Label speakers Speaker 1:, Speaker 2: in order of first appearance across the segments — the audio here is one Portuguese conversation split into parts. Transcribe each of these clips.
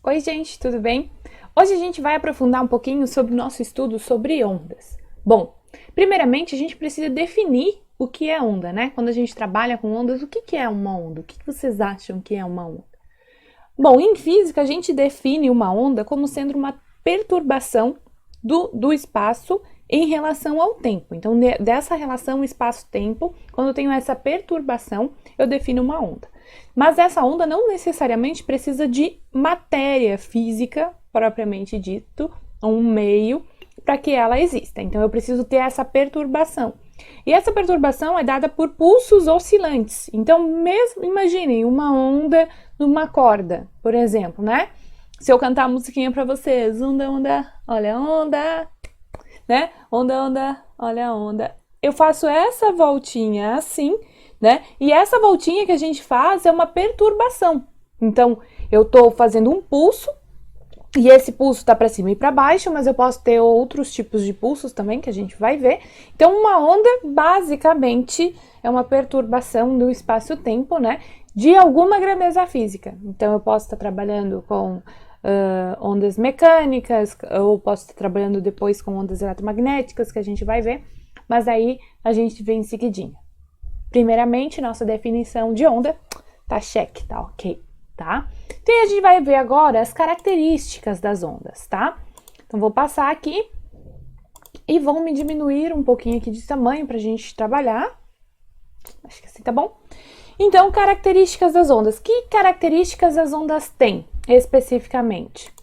Speaker 1: Oi, gente, tudo bem? Hoje a gente vai aprofundar um pouquinho sobre o nosso estudo sobre ondas. Bom, primeiramente a gente precisa definir o que é onda, né? Quando a gente trabalha com ondas, o que é uma onda? O que vocês acham que é uma onda? Bom, em física a gente define uma onda como sendo uma perturbação do espaço em relação ao tempo. Então, dessa relação espaço-tempo, quando eu tenho essa perturbação, eu defino uma onda. Mas essa onda não necessariamente precisa de matéria física, propriamente dito, um meio para que ela exista. Então, eu preciso ter essa perturbação. E essa perturbação é dada por pulsos oscilantes. Então, mesmo imaginem uma onda numa corda, por exemplo, né? Se eu cantar a musiquinha para vocês, onda, onda, olha a onda, né? Onda, onda, olha a onda. Eu faço essa voltinha assim, né? E essa voltinha que a gente faz é uma perturbação. Então, eu estou fazendo um pulso, e esse pulso está para cima e para baixo, mas eu posso ter outros tipos de pulsos também, que a gente vai ver. Então, uma onda, basicamente, é uma perturbação do espaço-tempo, né? De alguma grandeza física. Então, eu posso estar trabalhando com ondas mecânicas, ou posso estar trabalhando depois com ondas eletromagnéticas, que a gente vai ver. Mas aí, a gente vê em seguidinho. Primeiramente, nossa definição de onda tá check, tá ok, tá? Então, a gente vai ver agora as características das ondas, tá? Então, vou passar aqui e vou me diminuir um pouquinho aqui de tamanho pra gente trabalhar. Acho que assim tá bom. Então, características das ondas. Que características as ondas têm, especificamente?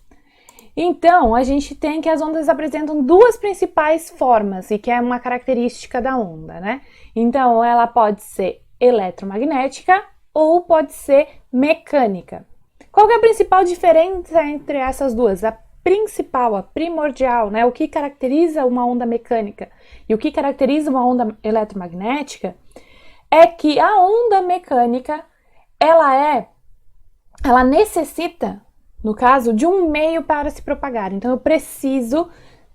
Speaker 1: Então, a gente tem que as ondas apresentam duas principais formas, e que é uma característica da onda, né? Então, ela pode ser eletromagnética ou pode ser mecânica. Qual que é a principal diferença entre essas duas? A principal, a primordial, né? O que caracteriza uma onda mecânica e o que caracteriza uma onda eletromagnética é que a onda mecânica, ela necessita, no caso, de um meio para se propagar. Então, eu preciso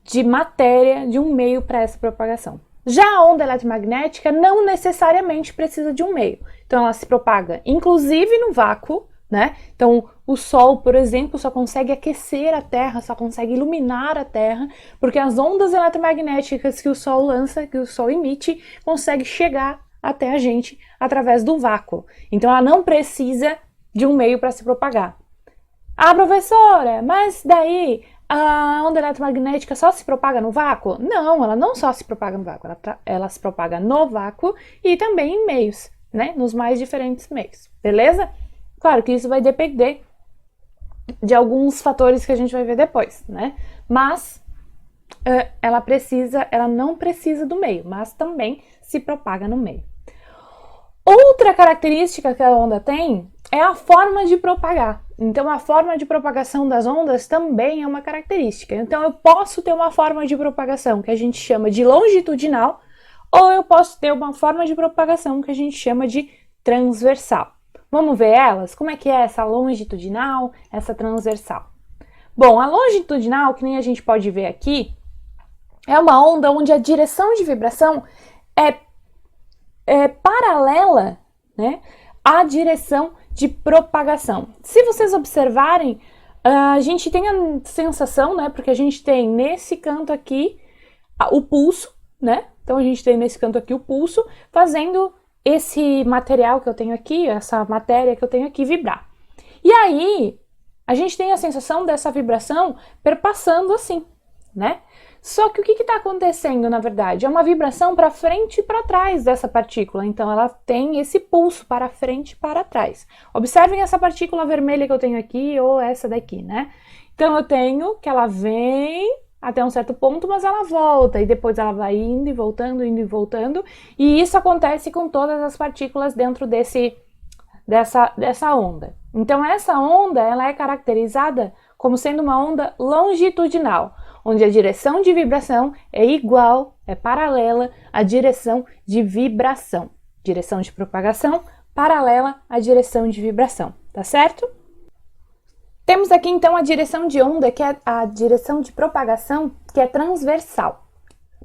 Speaker 1: de matéria, de um meio para essa propagação. Já a onda eletromagnética não necessariamente precisa de um meio. Então, ela se propaga, inclusive no vácuo, né? Então, o Sol, por exemplo, só consegue aquecer a Terra, só consegue iluminar a Terra, porque as ondas eletromagnéticas que o Sol lança, que o Sol emite, conseguem chegar até a gente através do vácuo. Então, ela não precisa de um meio para se propagar. Ah, professora, mas daí a onda eletromagnética só se propaga no vácuo? Não, ela não só se propaga no vácuo, ela se propaga no vácuo e também em meios, né? Nos mais diferentes meios, beleza? Claro que isso vai depender de alguns fatores que a gente vai ver depois, né? Mas ela não precisa do meio, mas também se propaga no meio. Outra característica que a onda tem é a forma de propagar. Então, a forma de propagação das ondas também é uma característica. Então, eu posso ter uma forma de propagação que a gente chama de longitudinal, ou eu posso ter uma forma de propagação que a gente chama de transversal. Vamos ver elas? Como é que é essa longitudinal, essa transversal? Bom, a longitudinal, que nem a gente pode ver aqui, é uma onda onde a direção de vibração é paralela, né, à direção de propagação. Se vocês observarem, a gente tem a sensação, né, porque a gente tem nesse canto aqui o pulso, né? Então a gente tem nesse canto aqui o pulso fazendo esse material que eu tenho aqui, essa matéria que eu tenho aqui vibrar. E aí a gente tem a sensação dessa vibração perpassando assim, né? Só que o que está acontecendo, na verdade? É uma vibração para frente e para trás dessa partícula. Então, ela tem esse pulso para frente e para trás. Observem essa partícula vermelha que eu tenho aqui ou essa daqui, né? Então, eu tenho que ela vem até um certo ponto, mas ela volta. E depois ela vai indo e voltando, indo e voltando. E isso acontece com todas as partículas dentro dessa onda. Então, essa onda, ela é caracterizada como sendo uma onda longitudinal, onde a direção de vibração é igual, é paralela à direção de vibração. Direção de propagação paralela à direção de vibração, tá certo? Temos aqui então a direção de onda, que é a direção de propagação, que é transversal.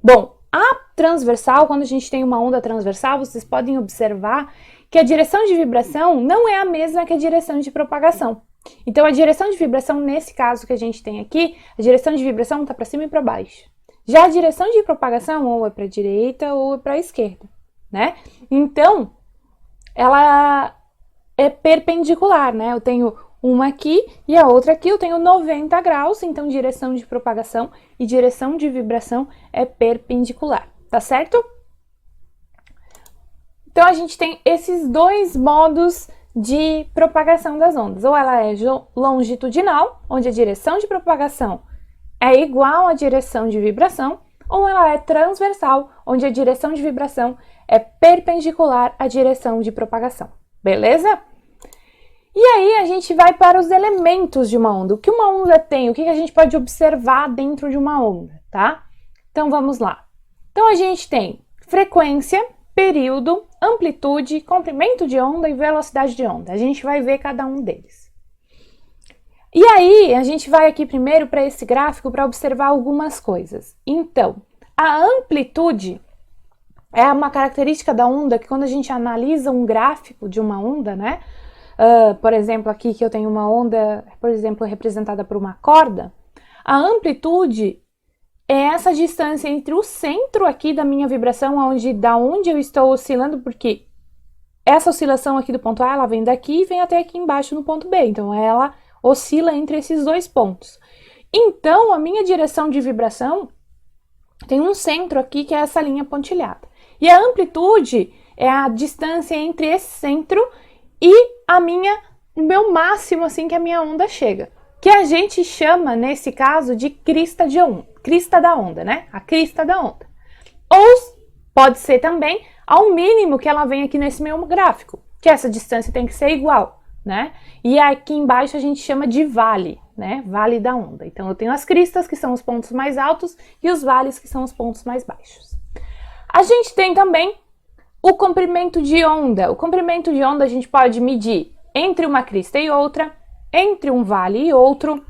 Speaker 1: Bom, a transversal, quando a gente tem uma onda transversal, vocês podem observar que a direção de vibração não é a mesma que a direção de propagação. Então, a direção de vibração, nesse caso que a gente tem aqui, a direção de vibração está para cima e para baixo. Já a direção de propagação, ou é para a direita ou é para a esquerda, né? Então, ela é perpendicular, né? Eu tenho uma aqui e a outra aqui, eu tenho 90 graus, então direção de propagação e direção de vibração é perpendicular, tá certo? Então, a gente tem esses dois modos de propagação das ondas. Ou ela é longitudinal, onde a direção de propagação é igual à direção de vibração, ou ela é transversal, onde a direção de vibração é perpendicular à direção de propagação. Beleza? E aí a gente vai para os elementos de uma onda. O que uma onda tem? O que a gente pode observar dentro de uma onda, tá? Então vamos lá. Então a gente tem frequência, período, amplitude, comprimento de onda e velocidade de onda. A gente vai ver cada um deles. E aí, a gente vai aqui primeiro para esse gráfico para observar algumas coisas. Então, a amplitude é uma característica da onda que quando a gente analisa um gráfico de uma onda, né? Por exemplo, aqui que eu tenho uma onda, por exemplo, representada por uma corda, a amplitude é essa distância entre o centro aqui da minha vibração, da onde eu estou oscilando, porque essa oscilação aqui do ponto A, ela vem daqui e vem até aqui embaixo no ponto B. Então, ela oscila entre esses dois pontos. Então, a minha direção de vibração tem um centro aqui, que é essa linha pontilhada. E a amplitude é a distância entre esse centro e o meu máximo, assim, que a minha onda chega. Que a gente chama, nesse caso, de crista da onda, né? A crista da onda. Ou pode ser também ao mínimo que ela vem aqui nesse meu gráfico, que essa distância tem que ser igual, né? E aqui embaixo a gente chama de vale, né? Vale da onda. Então, eu tenho as cristas, que são os pontos mais altos, e os vales, que são os pontos mais baixos. A gente tem também o comprimento de onda. O comprimento de onda a gente pode medir entre uma crista e outra, entre um vale e outro.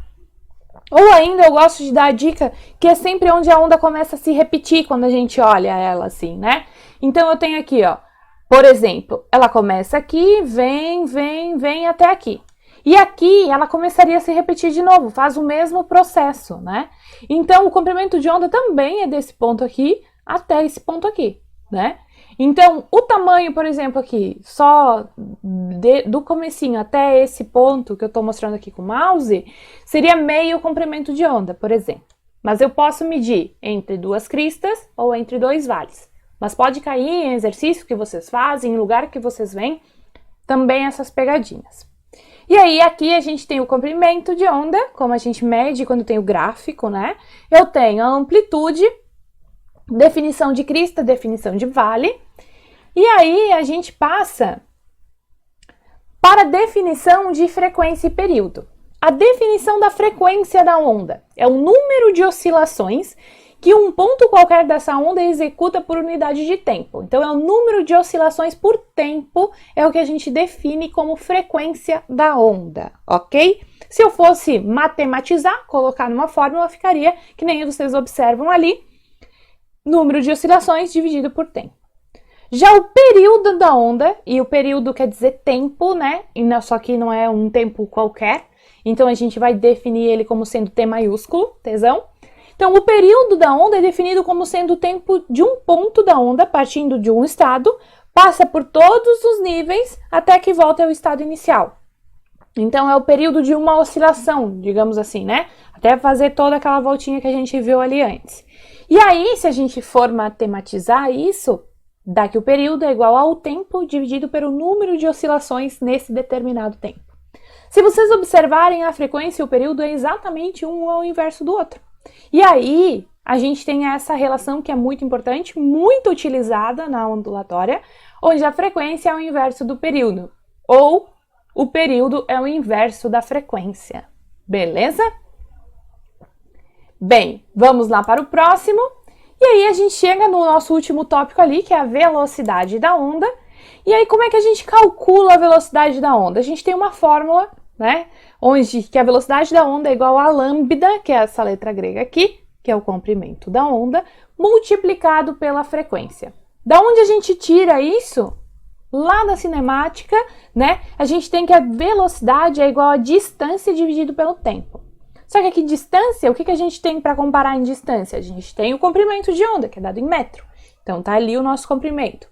Speaker 1: Ou ainda, eu gosto de dar a dica que é sempre onde a onda começa a se repetir quando a gente olha ela assim, né? Então, eu tenho aqui, ó, por exemplo, ela começa aqui, vem até aqui. E aqui, ela começaria a se repetir de novo, faz o mesmo processo, né? Então, o comprimento de onda também é desse ponto aqui até esse ponto aqui, né? Então, o tamanho, por exemplo, aqui, só do comecinho até esse ponto que eu estou mostrando aqui com o mouse, seria meio comprimento de onda, por exemplo. Mas eu posso medir entre duas cristas ou entre dois vales. Mas pode cair em exercício que vocês fazem, em lugar que vocês veem, também essas pegadinhas. E aí, aqui a gente tem o comprimento de onda, como a gente mede quando tem o gráfico, né? Eu tenho a amplitude, definição de crista, definição de vale. E aí, a gente passa para a definição de frequência e período. A definição da frequência da onda é o número de oscilações que um ponto qualquer dessa onda executa por unidade de tempo. Então, é o número de oscilações por tempo, é o que a gente define como frequência da onda, ok? Se eu fosse matematizar, colocar numa fórmula, ficaria, que nem vocês observam ali, número de oscilações dividido por tempo. Já o período da onda, e o período quer dizer tempo, né? Só que não é um tempo qualquer, então a gente vai definir ele como sendo T maiúsculo, Tzão. Então, o período da onda é definido como sendo o tempo de um ponto da onda, partindo de um estado, passa por todos os níveis até que volta ao estado inicial. Então, é o período de uma oscilação, digamos assim, né? Até fazer toda aquela voltinha que a gente viu ali antes. E aí, se a gente for matematizar isso, dá que o período é igual ao tempo dividido pelo número de oscilações nesse determinado tempo. Se vocês observarem a frequência e o período é exatamente um ao inverso do outro. E aí, a gente tem essa relação que é muito importante, muito utilizada na ondulatória, onde a frequência é o inverso do período, ou o período é o inverso da frequência. Beleza? Bem, vamos lá para o próximo. E aí, a gente chega no nosso último tópico ali, que é a velocidade da onda. E aí, como é que a gente calcula a velocidade da onda? A gente tem uma fórmula, né? Onde que a velocidade da onda é igual a lambda, que é essa letra grega aqui, que é o comprimento da onda, multiplicado pela frequência. Da onde a gente tira isso? lá da cinemática, né? A gente tem que a velocidade é igual a distância dividido pelo tempo. Só que aqui distância, o que a gente tem para comparar em distância? A gente tem o comprimento de onda, que é dado em metro. Então tá ali o nosso comprimento.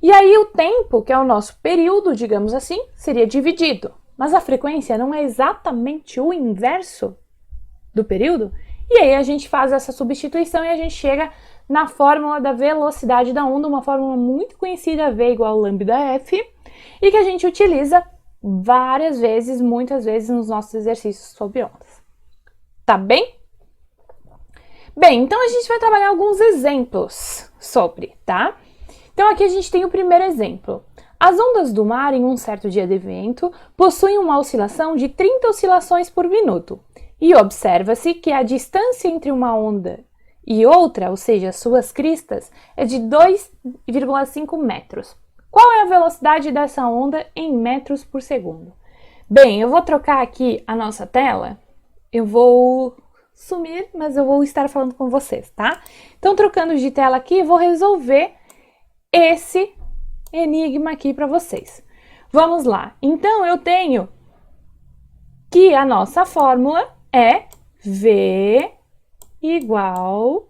Speaker 1: E aí o tempo, que é o nosso período, digamos assim, seria dividido. Mas a frequência não é exatamente o inverso do período? E aí a gente faz essa substituição e a gente chega na fórmula da velocidade da onda, uma fórmula muito conhecida, V igual lambda F, e que a gente utiliza várias vezes, muitas vezes nos nossos exercícios sobre ondas. Tá bem? Bem, então a gente vai trabalhar alguns exemplos sobre, tá? Então aqui a gente tem o primeiro exemplo. As ondas do mar em um certo dia de vento possuem uma oscilação de 30 oscilações por minuto. E observa-se que a distância entre uma onda e outra, ou seja, suas cristas, é de 2,5 metros. Qual é a velocidade dessa onda em metros por segundo? Bem, eu vou trocar aqui a nossa tela. Eu vou sumir, mas eu vou estar falando com vocês, tá? Então, trocando de tela aqui, eu vou resolver esse enigma aqui para vocês. Vamos lá. Então, eu tenho que a nossa fórmula é V igual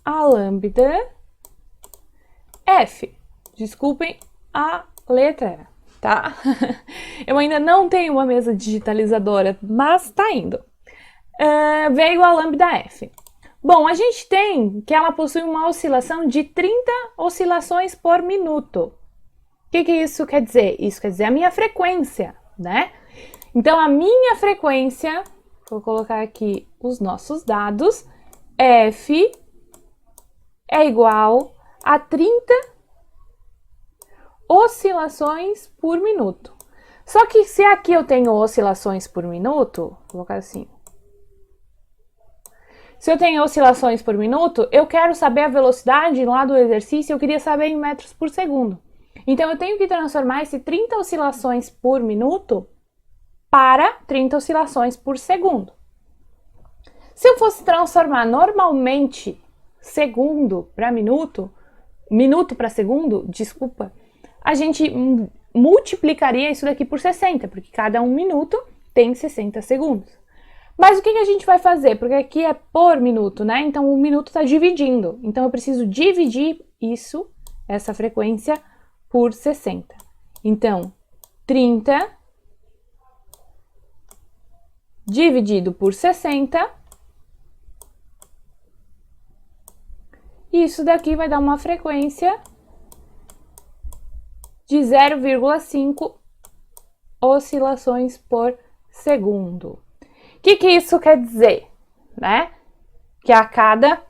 Speaker 1: a lambda F. Desculpem a letra, tá? Eu ainda não tenho uma mesa digitalizadora, mas tá indo. V igual a lambda F. Bom, a gente tem que ela possui uma oscilação de 30 oscilações por minuto. O que isso quer dizer? Isso quer dizer a minha frequência, né? Então, a minha frequência, vou colocar aqui os nossos dados, F é igual a 30 oscilações por minuto. Só que se aqui eu tenho oscilações por minuto, vou colocar assim. Se eu tenho oscilações por minuto, eu quero saber a velocidade lá do exercício, eu queria saber em metros por segundo. Então, eu tenho que transformar esse 30 oscilações por minuto para 30 oscilações por segundo. Se eu fosse transformar normalmente segundo para minuto, minuto para segundo, desculpa, a gente multiplicaria isso daqui por 60, porque cada um minuto tem 60 segundos. Mas o que a gente vai fazer? Porque aqui é por minuto, né? Então, o minuto está dividindo. Então, eu preciso dividir isso, essa frequência, por 60. Então, 30 dividido por 60. Isso daqui vai dar uma frequência de 0,5 oscilações por segundo. O que isso quer dizer, né? Que a cada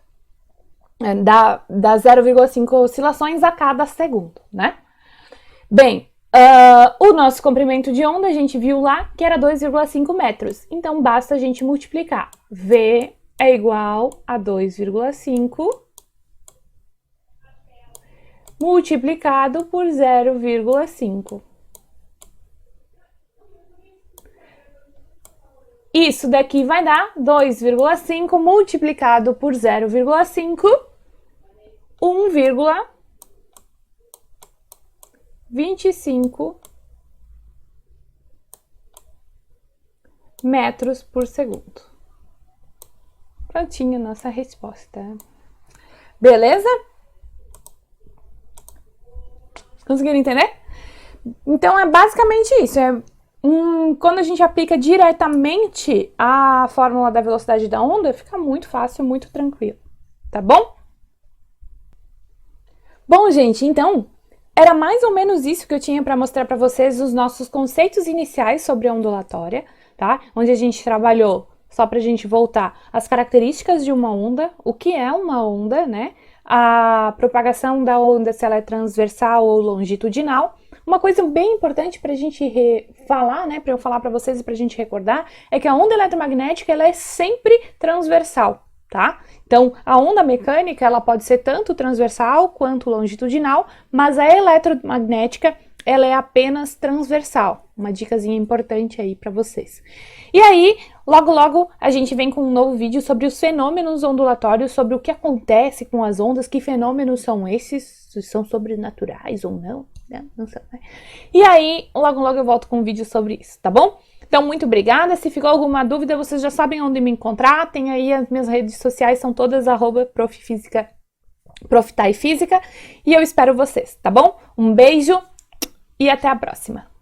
Speaker 1: dá 0,5 oscilações a cada segundo, né? Bem, o nosso comprimento de onda a gente viu lá que era 2,5 metros. Então, basta a gente multiplicar. V é igual a 2,5 multiplicado por 0,5. Isso daqui vai dar 2,5 multiplicado por 0,5, 1,25 metros por segundo. Prontinho, nossa resposta. Beleza? Conseguiram entender? Então, é basicamente isso. Quando a gente aplica diretamente a fórmula da velocidade da onda, fica muito fácil, muito tranquilo. Tá bom? Bom, gente, então, era mais ou menos isso que eu tinha para mostrar para vocês os nossos conceitos iniciais sobre a ondulatória, tá? Onde a gente trabalhou, só para a gente voltar, as características de uma onda, o que é uma onda, né? A propagação da onda, se ela é transversal ou longitudinal. Uma coisa bem importante para a gente falar, né, para eu falar para vocês e para a gente recordar, é que a onda eletromagnética ela é sempre transversal, tá? Então, a onda mecânica ela pode ser tanto transversal quanto longitudinal, mas a eletromagnética ela é apenas transversal. Uma dicasinha importante aí para vocês. E aí, logo logo a gente vem com um novo vídeo sobre os fenômenos ondulatórios, sobre o que acontece com as ondas, que fenômenos são esses, se são sobrenaturais ou não. Não sei. E aí, logo logo eu volto com um vídeo sobre isso, tá bom? Então, muito obrigada. Se ficou alguma dúvida, vocês já sabem onde me encontrar. Tem aí as minhas redes sociais, são todas @proftaifísica. E eu espero vocês, tá bom? Um beijo e até a próxima.